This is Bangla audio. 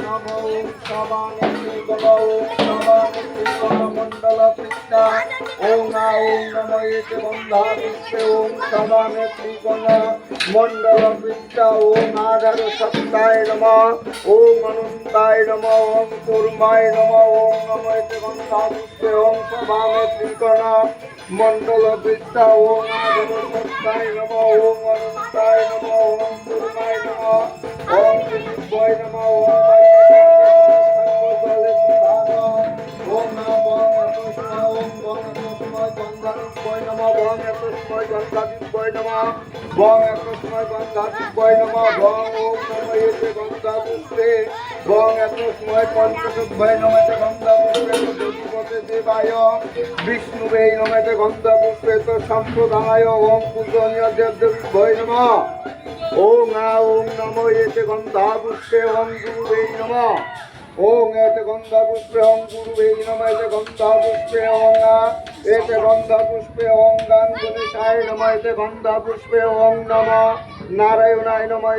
নমো ওম সবানে ত্রিকোণ ওম সবানে ত্রিকোণ মণ্ডল কৃষ্ণা ওম নমো এতে বন্ধা পুষ্পে ওম সবানে ত্রিকোণ মণ্ডল কৃষ্ণা ওম আধার সত্তায় নমঃ ওম অনন্তায় নমঃ ওম কুর্মায় নমঃ ওম নমো এতে বন্ধা পুষ্পে ওম সবানে ত্রিকোণ মণ্ডল কৃষ্ণা ওম আধার সত্তায় নমঃ ওম অনন্তায় নমঃ ওম কুর্মায় নমঃ ওম শিবায় নমঃ ওম ওম নমো ওম তস্মৈ গন্ধাধিপয় নমঃ ওম তস্মৈ গন্ধাধিপয় নমঃ ওম তস্মৈ গন্ধাধিপয় নমঃ ওম নমো এতে গন্ধা পুষ্পে ওম তস্মৈ পঞ্চশুদ্ধায় নমঃ এতে গন্ধা পুষ্পে জ্যোতিপতে দেবায় বিষ্ণুবে নমঃ এতে গন্ধা পুষ্পে তো সম্প্রদায় ওম পূজনীয় দেবদেবীভ্যয় নমঃ ওম নমো এতে গন্ধা পুষ্পে ওম গুরুবে নমঃ ওম এতে গন্ধা পুষ্পে ওম গুরুবে নমঃ এতে গন্ধা পুষ্পে ওম এতে গন্ধা পুষ্পে ওম গাঙ্গুলিশায় নমঃ এতে গন্ধা পুষ্পে ওম নমঃ নারায়ণায় নমঃ।